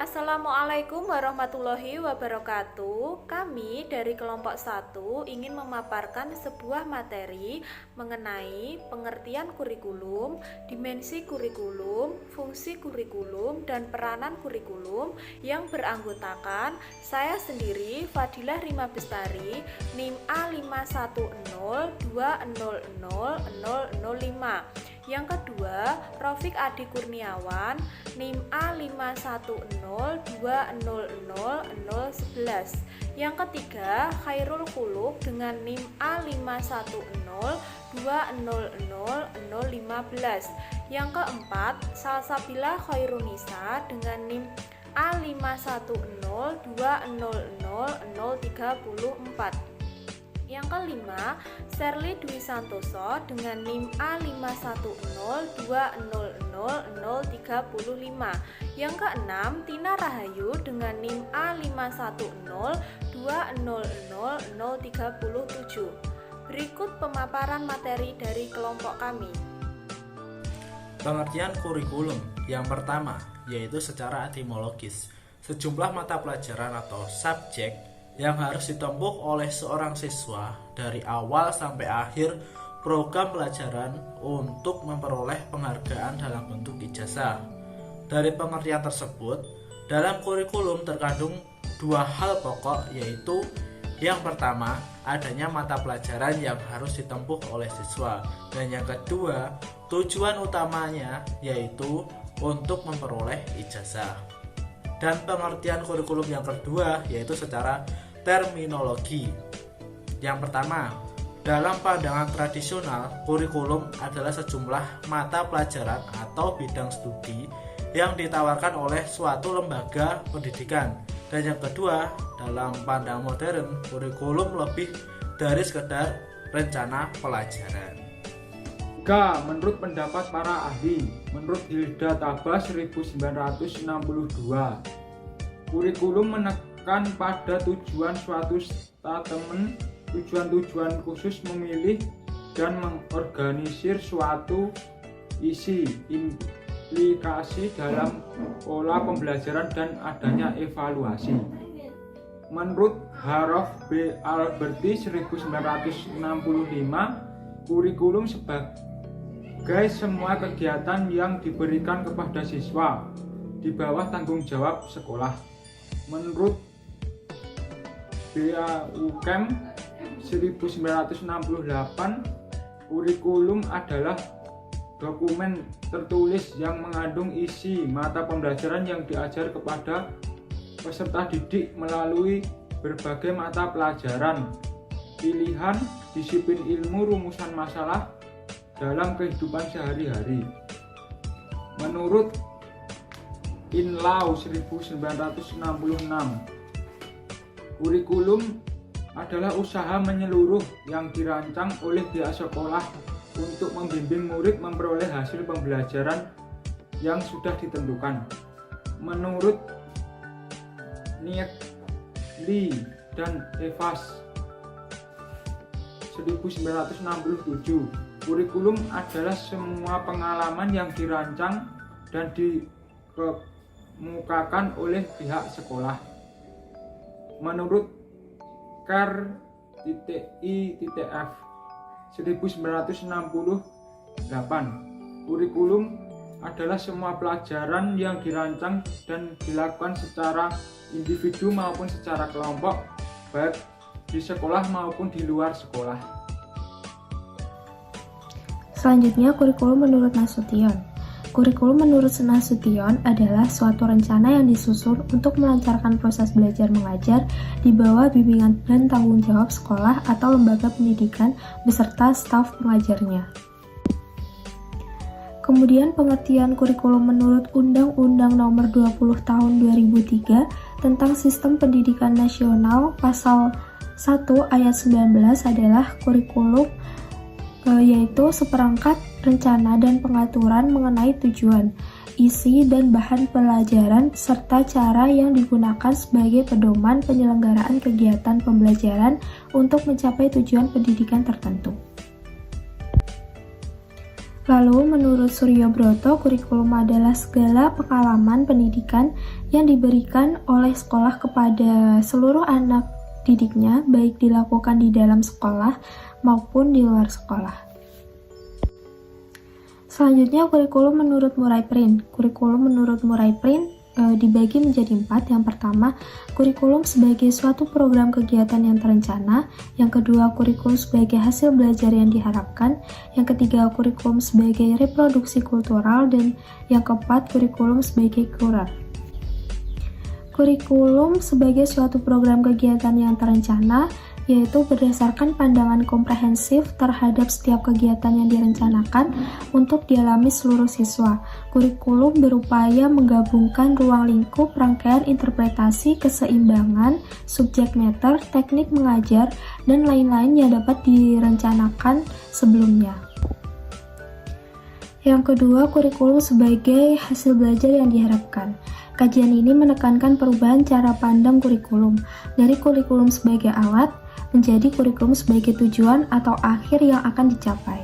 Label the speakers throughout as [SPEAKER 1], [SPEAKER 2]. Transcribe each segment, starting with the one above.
[SPEAKER 1] Assalamualaikum warahmatullahi wabarakatuh. Kami dari kelompok 1 ingin memaparkan sebuah materi mengenai pengertian kurikulum, dimensi kurikulum, fungsi kurikulum, dan peranan kurikulum yang beranggotakan saya sendiri, Fadilah Rima Bestari, NIM A5102000005. Yang kedua, Raufik Adi Kurniawan, NIM A5102000011. Yang ketiga, Khairul Khuluq dengan NIM A5102000015. Yang keempat, Salsabila Khairunisa dengan NIM A5102000034. Yang kelima, Sherly Dwi Santoso dengan NIM A5102000035. Yang keenam, Tina Rahayu dengan NIM A5102000037. Berikut pemaparan materi dari kelompok kami.
[SPEAKER 2] Pengertian kurikulum yang pertama yaitu secara etimologis, sejumlah mata pelajaran atau subjek yang harus ditempuh oleh seorang siswa dari awal sampai akhir program pelajaran untuk memperoleh penghargaan dalam bentuk ijazah. Dari pengertian tersebut, dalam kurikulum terkandung dua hal pokok, yaitu yang pertama, adanya mata pelajaran yang harus ditempuh oleh siswa, dan yang kedua, tujuan utamanya yaitu untuk memperoleh ijazah. Dan pengertian kurikulum yang kedua yaitu secara terminologi. Yang pertama, dalam pandangan tradisional, kurikulum adalah sejumlah mata pelajaran atau bidang studi yang ditawarkan oleh suatu lembaga pendidikan. Dan yang kedua, dalam pandangan modern, kurikulum lebih dari sekedar rencana pelajaran.
[SPEAKER 3] Menurut pendapat para ahli, menurut Hilda Tabas 1962, kurikulum menekan pada tujuan suatu statement, tujuan-tujuan khusus memilih dan mengorganisir suatu isi, implikasi dalam pola pembelajaran dan adanya evaluasi. Menurut Harof B. Alberti 1965, kurikulum sebagai semua kegiatan yang diberikan kepada siswa di bawah tanggung jawab sekolah. Menurut Beauchamp 1968, kurikulum adalah dokumen tertulis yang mengandung isi mata pembelajaran yang diajar kepada peserta didik melalui berbagai mata pelajaran, pilihan, disiplin ilmu, rumusan masalah dalam kehidupan sehari-hari. Menurut Inlaw 1966, kurikulum adalah usaha menyeluruh yang dirancang oleh pihak sekolah untuk membimbing murid memperoleh hasil pembelajaran yang sudah ditentukan. Menurut Lee dan Evans 1967, kurikulum adalah semua pengalaman yang dirancang dan dikemukakan oleh pihak sekolah. Menurut Ker.I.F 1968, kurikulum adalah semua pelajaran yang dirancang dan dilakukan secara individu maupun secara kelompok, baik di sekolah maupun di luar sekolah.
[SPEAKER 4] Selanjutnya, kurikulum menurut Nasution. Kurikulum menurut Nasution adalah suatu rencana yang disusun untuk melancarkan proses belajar mengajar di bawah bimbingan dan tanggung jawab sekolah atau lembaga pendidikan beserta staf pengajarnya. Kemudian pengertian kurikulum menurut Undang-Undang Nomor 20 Tahun 2003 tentang Sistem Pendidikan Nasional Pasal 1 Ayat 19 adalah kurikulum yaitu seperangkat rencana dan pengaturan mengenai tujuan, isi dan bahan pelajaran serta cara yang digunakan sebagai pedoman penyelenggaraan kegiatan pembelajaran untuk mencapai tujuan pendidikan tertentu. Lalu, menurut Suryo Broto, kurikulum adalah segala pengalaman pendidikan yang diberikan oleh sekolah kepada seluruh anak didiknya, baik dilakukan di dalam sekolah maupun di luar sekolah. Selanjutnya, kurikulum menurut Murray Print. Kurikulum menurut Murray Print dibagi menjadi 4. Yang pertama, kurikulum sebagai suatu program kegiatan yang terencana. Yang kedua, kurikulum sebagai hasil belajar yang diharapkan. Yang ketiga, kurikulum sebagai reproduksi kultural. Dan yang keempat, kurikulum sebagai kurar. Kurikulum sebagai suatu program kegiatan yang terencana yaitu berdasarkan pandangan komprehensif terhadap setiap kegiatan yang direncanakan untuk dialami seluruh siswa. Kurikulum berupaya menggabungkan ruang lingkup, rangkaian interpretasi, keseimbangan, subjek matter, teknik mengajar, dan lain-lain yang dapat direncanakan sebelumnya. Yang kedua, kurikulum sebagai hasil belajar yang diharapkan. Kajian ini menekankan perubahan cara pandang kurikulum dari kurikulum sebagai alat menjadi kurikulum sebagai tujuan atau akhir yang akan dicapai.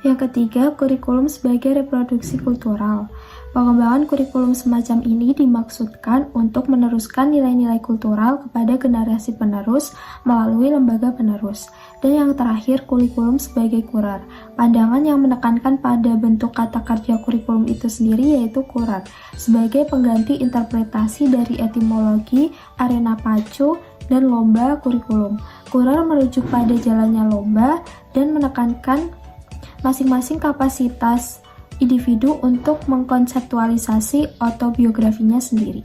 [SPEAKER 4] Yang ketiga, kurikulum sebagai reproduksi kultural. Pengembangan kurikulum semacam ini dimaksudkan untuk meneruskan nilai-nilai kultural kepada generasi penerus melalui lembaga penerus. Dan yang terakhir, kurikulum sebagai kurar. Pandangan yang menekankan pada bentuk kata kerja kurikulum itu sendiri yaitu kurar, sebagai pengganti interpretasi dari etimologi, arena pacu, dan lomba kurikulum. Kurar merujuk pada jalannya lomba dan menekankan masing-masing kapasitas individu untuk mengkonseptualisasi autobiografinya sendiri.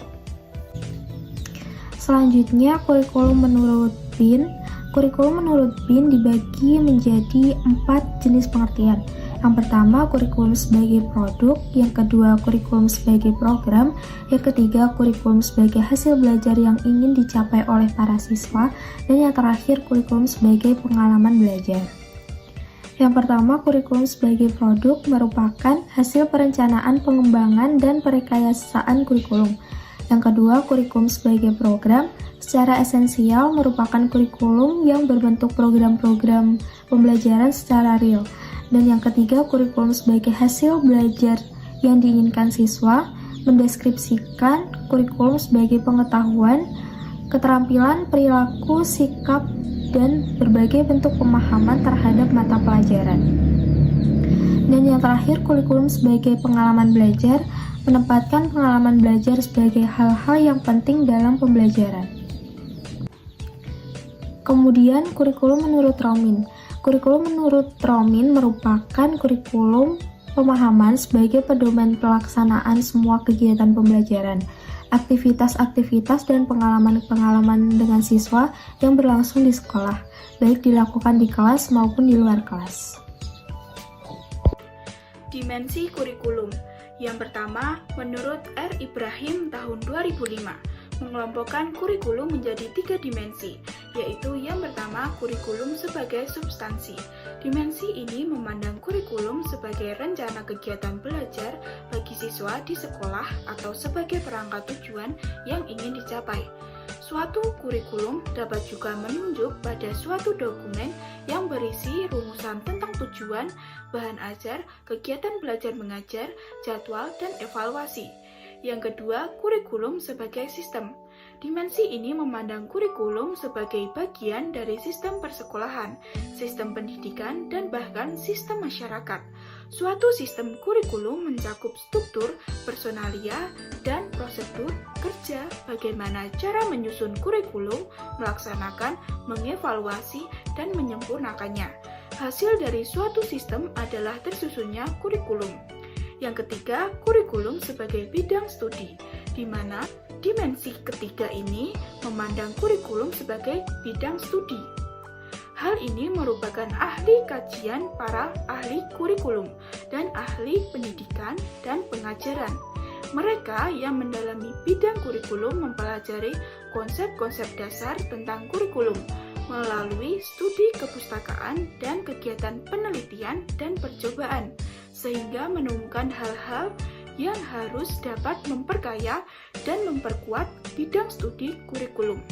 [SPEAKER 4] Selanjutnya, kurikulum menurut Pin. Kurikulum menurut Pin dibagi menjadi 4 jenis pengertian. Yang pertama, kurikulum sebagai produk. Yang kedua, kurikulum sebagai program. Yang ketiga, kurikulum sebagai hasil belajar yang ingin dicapai oleh para siswa. Dan yang terakhir, kurikulum sebagai pengalaman belajar. Yang pertama, kurikulum sebagai produk merupakan hasil perencanaan, pengembangan, dan perekayasaan kurikulum. Yang kedua, kurikulum sebagai program secara esensial merupakan kurikulum yang berbentuk program-program pembelajaran secara real. Dan yang ketiga, kurikulum sebagai hasil belajar yang diinginkan siswa mendeskripsikan kurikulum sebagai pengetahuan, keterampilan, perilaku, sikap, dan berbagai bentuk pemahaman terhadap mata pelajaran. Dan yang terakhir, kurikulum sebagai pengalaman belajar menempatkan pengalaman belajar sebagai hal-hal yang penting dalam pembelajaran. Kemudian, kurikulum menurut Romin. Kurikulum menurut Romin merupakan kurikulum pemahaman sebagai pedoman pelaksanaan semua kegiatan pembelajaran, aktivitas-aktivitas dan pengalaman-pengalaman dengan siswa yang berlangsung di sekolah, baik dilakukan di kelas maupun di luar kelas.
[SPEAKER 1] Dimensi kurikulum. Yang pertama, menurut R. Ibrahim tahun 2005, mengelompokkan kurikulum menjadi 3 dimensi, yaitu yang pertama, kurikulum sebagai substansi. Dimensi ini memandang kurikulum sebagai rencana kegiatan belajar bagi siswa di sekolah atau sebagai perangkat tujuan yang ingin dicapai. Suatu kurikulum dapat juga menunjuk pada suatu dokumen yang berisi rumusan tentang tujuan, bahan ajar, kegiatan belajar mengajar, jadwal, dan evaluasi. Yang kedua, kurikulum sebagai sistem. Dimensi ini memandang kurikulum sebagai bagian dari sistem persekolahan, sistem pendidikan, dan bahkan sistem masyarakat. Suatu sistem kurikulum mencakup struktur, personalia, dan prosedur kerja, bagaimana cara menyusun kurikulum, melaksanakan, mengevaluasi, dan menyempurnakannya. Hasil dari suatu sistem adalah tersusunnya kurikulum. Yang ketiga, kurikulum sebagai bidang studi, di mana dimensi ketiga ini memandang kurikulum sebagai bidang studi. Hal ini merupakan ahli kajian para ahli kurikulum dan ahli pendidikan dan pengajaran. Mereka yang mendalami bidang kurikulum mempelajari konsep-konsep dasar tentang kurikulum melalui studi kepustakaan dan kegiatan penelitian dan percobaan, sehingga menemukan hal-hal yang harus dapat memperkaya dan memperkuat bidang studi kurikulum.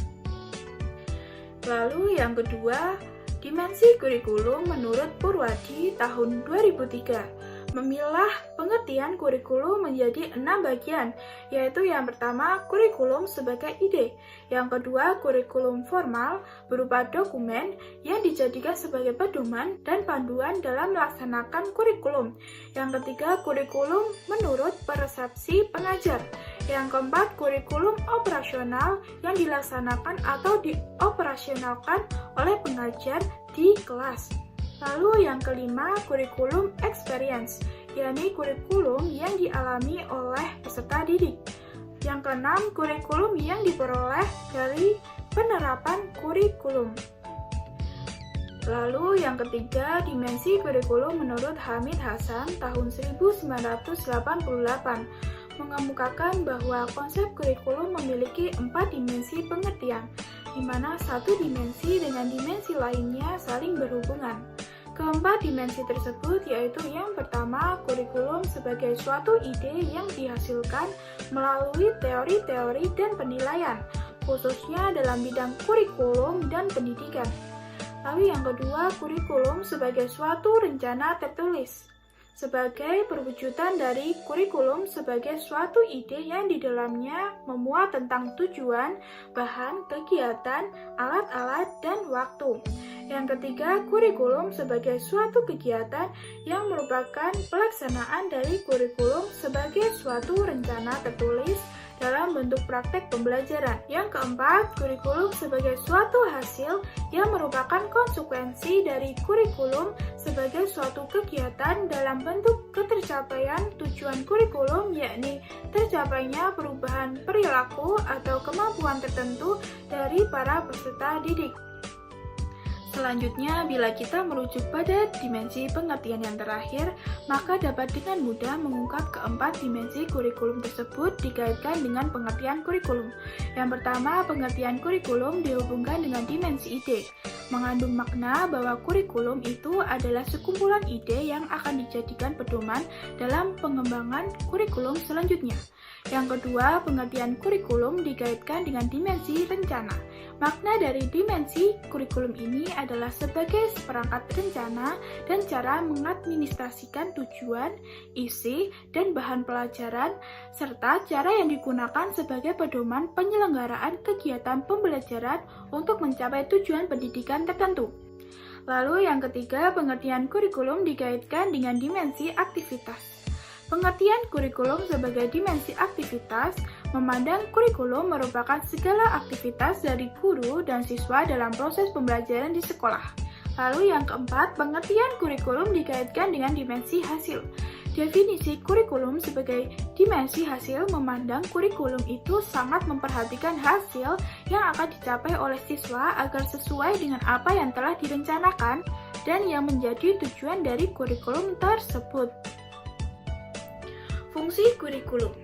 [SPEAKER 1] Lalu yang kedua,
[SPEAKER 5] Dimensi kurikulum menurut Purwadi tahun 2003 memilah pengertian kurikulum menjadi 6 bagian, yaitu yang pertama kurikulum sebagai ide, yang kedua kurikulum formal berupa dokumen yang dijadikan sebagai pedoman dan panduan dalam melaksanakan kurikulum, yang ketiga kurikulum menurut persepsi pengajar, yang keempat kurikulum operasional yang dilaksanakan atau dioperasionalkan oleh pengajar di kelas. Lalu yang kelima, kurikulum experience, yakni kurikulum yang dialami oleh peserta didik. Yang keenam, kurikulum yang diperoleh dari penerapan kurikulum. Lalu yang ketiga, dimensi kurikulum menurut Hamid Hasan tahun 1988 mengemukakan bahwa konsep kurikulum memiliki 4 dimensi pengertian, di mana satu dimensi dengan dimensi lainnya saling berhubungan. Keempat dimensi tersebut yaitu yang pertama, kurikulum sebagai suatu ide yang dihasilkan melalui teori-teori dan penilaian, khususnya dalam bidang kurikulum dan pendidikan. Lalu yang kedua, kurikulum sebagai suatu rencana tertulis, sebagai perwujudan dari kurikulum sebagai suatu ide yang di dalamnya memuat tentang tujuan, bahan, kegiatan, alat-alat, dan waktu. Yang ketiga, kurikulum sebagai suatu kegiatan yang merupakan pelaksanaan dari kurikulum sebagai suatu rencana tertulis dalam bentuk praktek pembelajaran. Yang keempat, kurikulum sebagai suatu hasil yang merupakan konsekuensi dari kurikulum sebagai suatu kegiatan dalam bentuk ketercapaian tujuan kurikulum, yakni tercapainya perubahan perilaku atau kemampuan tertentu dari para peserta didik. Selanjutnya, bila kita merujuk pada dimensi pengertian yang terakhir, maka dapat dengan mudah mengungkap keempat dimensi kurikulum tersebut dikaitkan dengan pengertian kurikulum. Yang pertama, pengertian kurikulum dihubungkan dengan dimensi ide, mengandung makna bahwa kurikulum itu adalah sekumpulan ide yang akan dijadikan pedoman dalam pengembangan kurikulum selanjutnya. Yang kedua, pengertian kurikulum dikaitkan dengan dimensi rencana. Makna dari dimensi kurikulum ini adalah sebagai seperangkat rencana dan cara mengadministrasikan tujuan, isi, dan bahan pelajaran, serta cara yang digunakan sebagai pedoman penyelenggaraan kegiatan pembelajaran untuk mencapai tujuan pendidikan tertentu. Lalu yang ketiga, pengertian kurikulum dikaitkan dengan dimensi aktivitas. Pengertian kurikulum sebagai dimensi aktivitas memandang kurikulum merupakan segala aktivitas dari guru dan siswa dalam proses pembelajaran di sekolah. Lalu yang keempat, pengertian kurikulum dikaitkan dengan dimensi hasil. Definisi kurikulum sebagai dimensi hasil memandang kurikulum itu sangat memperhatikan hasil yang akan dicapai oleh siswa agar sesuai dengan apa yang telah direncanakan dan yang menjadi tujuan dari kurikulum tersebut. Fungsi kurikulum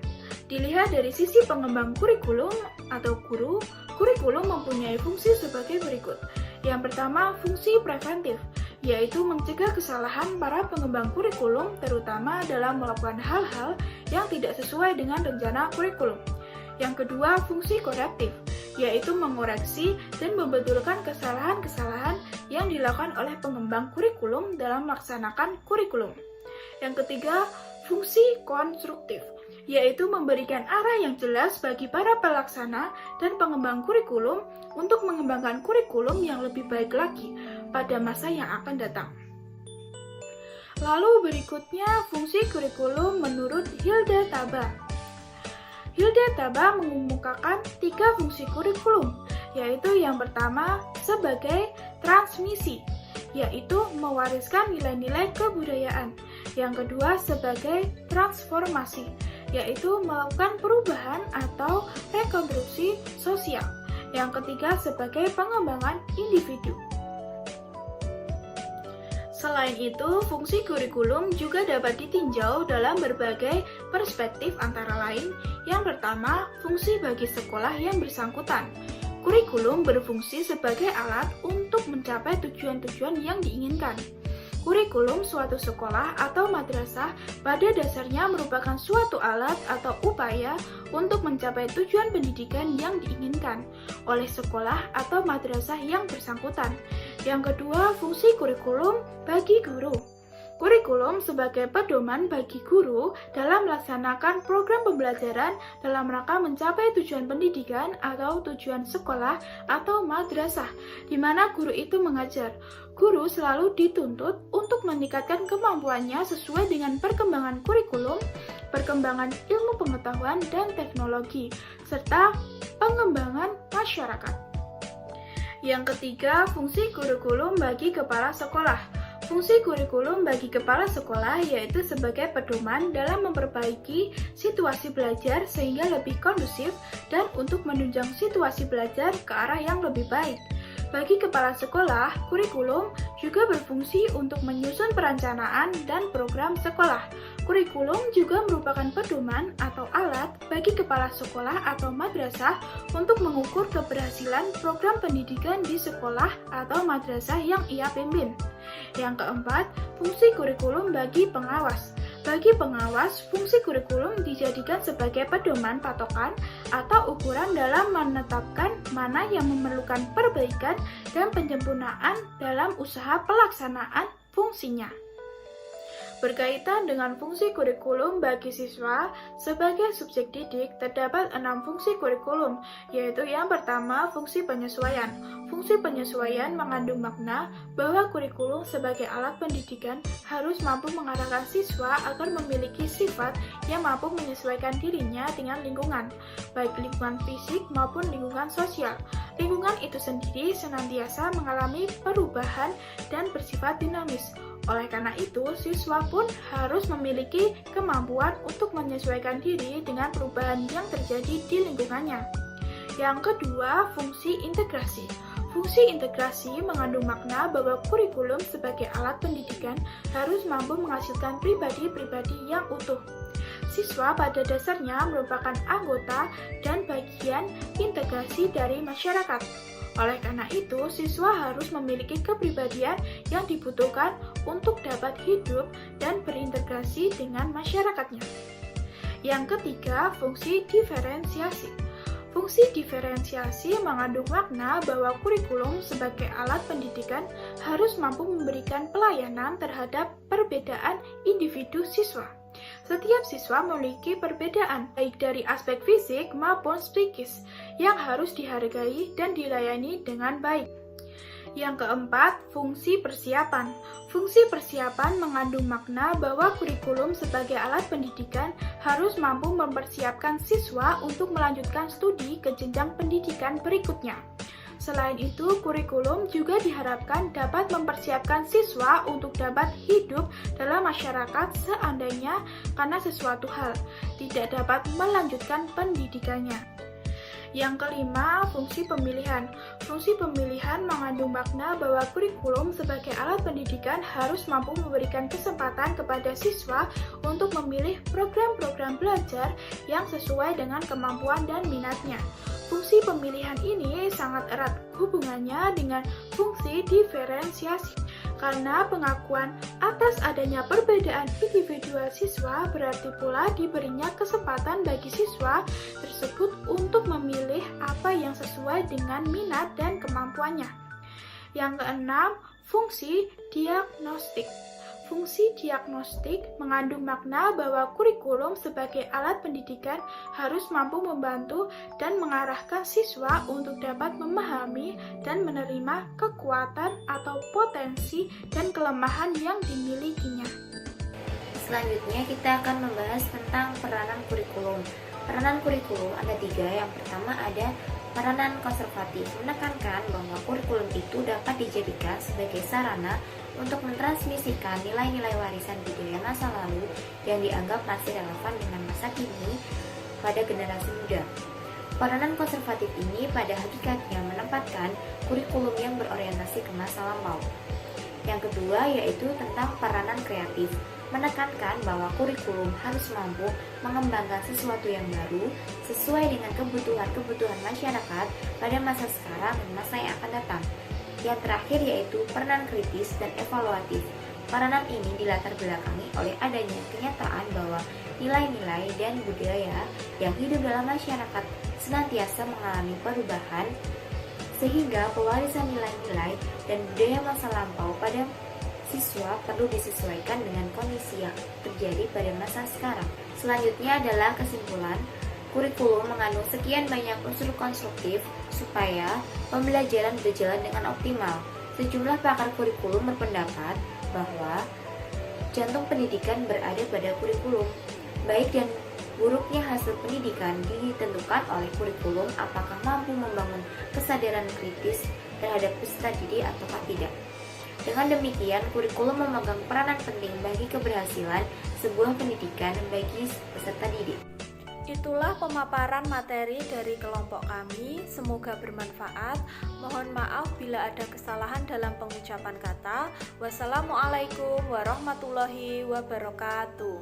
[SPEAKER 5] dilihat dari sisi pengembang kurikulum atau guru, kurikulum mempunyai fungsi sebagai berikut. Yang pertama, fungsi preventif, yaitu mencegah kesalahan para pengembang kurikulum, terutama dalam melakukan hal-hal yang tidak sesuai dengan rencana kurikulum. Yang kedua, fungsi korektif, yaitu mengoreksi dan membetulkan kesalahan-kesalahan yang dilakukan oleh pengembang kurikulum dalam melaksanakan kurikulum. Yang ketiga, fungsi konstruktif, yaitu memberikan arah yang jelas bagi para pelaksana dan pengembang kurikulum untuk mengembangkan kurikulum yang lebih baik lagi pada masa yang akan datang. Lalu berikutnya, fungsi kurikulum menurut Hilda Taba. Hilda Taba mengemukakan 3 fungsi kurikulum, yaitu yang pertama sebagai transmisi, yaitu mewariskan nilai-nilai kebudayaan. Yang kedua sebagai transformasi, yaitu melakukan perubahan atau rekonstruksi sosial. Yang ketiga sebagai pengembangan individu. Selain itu, fungsi kurikulum juga dapat ditinjau dalam berbagai perspektif antara lain. Yang pertama, fungsi bagi sekolah yang bersangkutan. Kurikulum berfungsi sebagai alat untuk mencapai tujuan-tujuan yang diinginkan. Kurikulum suatu sekolah atau madrasah pada dasarnya merupakan suatu alat atau upaya untuk mencapai tujuan pendidikan yang diinginkan oleh sekolah atau madrasah yang bersangkutan. Yang kedua, fungsi kurikulum bagi guru. Kurikulum sebagai pedoman bagi guru dalam melaksanakan program pembelajaran dalam rangka mencapai tujuan pendidikan atau tujuan sekolah atau madrasah, di mana guru itu mengajar. Guru selalu dituntut untuk meningkatkan kemampuannya sesuai dengan perkembangan kurikulum, perkembangan ilmu pengetahuan dan teknologi, serta pengembangan masyarakat. Yang ketiga, fungsi kurikulum bagi kepala sekolah. Fungsi kurikulum bagi kepala sekolah yaitu sebagai pedoman dalam memperbaiki situasi belajar sehingga lebih kondusif dan untuk menunjang situasi belajar ke arah yang lebih baik. Bagi kepala sekolah, kurikulum juga berfungsi untuk menyusun perencanaan dan program sekolah. Kurikulum juga merupakan pedoman atau alat bagi kepala sekolah atau madrasah untuk mengukur keberhasilan program pendidikan di sekolah atau madrasah yang ia pimpin. Yang keempat, fungsi kurikulum bagi pengawas. Bagi pengawas, fungsi kurikulum dijadikan sebagai pedoman patokan atau ukuran dalam menetapkan mana yang memerlukan perbaikan dan penyempurnaan dalam usaha pelaksanaan fungsinya. Berkaitan dengan fungsi kurikulum bagi siswa, sebagai subjek didik terdapat 6 fungsi kurikulum, yaitu yang pertama, fungsi penyesuaian. Fungsi penyesuaian mengandung makna bahwa kurikulum sebagai alat pendidikan harus mampu mengarahkan siswa agar memiliki sifat yang mampu menyesuaikan dirinya dengan lingkungan, baik lingkungan fisik maupun lingkungan sosial. Lingkungan itu sendiri senantiasa mengalami perubahan dan bersifat dinamis. Oleh karena itu, siswa pun harus memiliki kemampuan untuk menyesuaikan diri dengan perubahan yang terjadi di lingkungannya. Yang kedua, fungsi integrasi. Fungsi integrasi mengandung makna bahwa kurikulum sebagai alat pendidikan harus mampu menghasilkan pribadi-pribadi yang utuh. Siswa pada dasarnya merupakan anggota dan bagian integrasi dari masyarakat. Oleh karena itu, siswa harus memiliki kepribadian yang dibutuhkan untuk dapat hidup dan berintegrasi dengan masyarakatnya. Yang ketiga, fungsi diferensiasi. Fungsi diferensiasi mengandung makna bahwa kurikulum sebagai alat pendidikan harus mampu memberikan pelayanan terhadap perbedaan individu siswa. Setiap siswa memiliki perbedaan, baik dari aspek fisik maupun psikis, yang harus dihargai dan dilayani dengan baik. Yang keempat, fungsi persiapan. Fungsi persiapan mengandung makna bahwa kurikulum sebagai alat pendidikan harus mampu mempersiapkan siswa untuk melanjutkan studi ke jenjang pendidikan berikutnya. Selain itu, kurikulum juga diharapkan dapat mempersiapkan siswa untuk dapat hidup dalam masyarakat seandainya karena sesuatu hal tidak dapat melanjutkan pendidikannya. Yang kelima, fungsi pemilihan. Fungsi pemilihan mengandung makna bahwa kurikulum sebagai alat pendidikan harus mampu memberikan kesempatan kepada siswa untuk memilih program-program belajar yang sesuai dengan kemampuan dan minatnya. Fungsi pemilihan ini sangat erat hubungannya dengan fungsi diferensiasi. Karena pengakuan atas adanya perbedaan individual siswa berarti pula diberinya kesempatan bagi siswa tersebut untuk memilih apa yang sesuai dengan minat dan kemampuannya. Yang keenam, fungsi diagnostik. Fungsi diagnostik mengandung makna bahwa kurikulum sebagai alat pendidikan harus mampu membantu dan mengarahkan siswa untuk dapat memahami dan menerima kekuatan atau potensi dan kelemahan yang dimilikinya.
[SPEAKER 6] Selanjutnya kita akan membahas tentang peranan kurikulum. Peranan kurikulum ada 3. Yang pertama ada peranan konservatif, menekankan bahwa kurikulum itu dapat dijadikan sebagai sarana untuk mentransmisikan nilai-nilai warisan budaya masa lalu yang dianggap masih relevan dengan masa kini pada generasi muda. Peranan konservatif ini pada hakikatnya menempatkan kurikulum yang berorientasi ke masa lampau. Yang kedua yaitu tentang peranan kreatif, menekankan bahwa kurikulum harus mampu mengembangkan sesuatu yang baru sesuai dengan kebutuhan-kebutuhan masyarakat pada masa sekarang dan masa yang akan datang. Yang terakhir yaitu peranan kritis dan evaluatif. Peranan ini dilatar belakangi oleh adanya kenyataan bahwa nilai-nilai dan budaya yang hidup dalam masyarakat senantiasa mengalami perubahan sehingga pewarisan nilai-nilai dan budaya masa lampau pada siswa perlu disesuaikan dengan kondisi yang terjadi pada masa sekarang. Selanjutnya adalah kesimpulan. Kurikulum mengandung sekian banyak unsur konstruktif supaya pembelajaran berjalan dengan optimal. Sejumlah pakar kurikulum berpendapat bahwa jantung pendidikan berada pada kurikulum. Baik dan buruknya hasil pendidikan ditentukan oleh kurikulum apakah mampu membangun kesadaran kritis terhadap peserta didik ataukah tidak. Dengan demikian, kurikulum memegang peranan penting bagi keberhasilan sebuah pendidikan bagi peserta didik.
[SPEAKER 1] Itulah pemaparan materi dari kelompok kami, semoga bermanfaat. Mohon maaf bila ada kesalahan dalam pengucapan kata. Wassalamualaikum warahmatullahi wabarakatuh.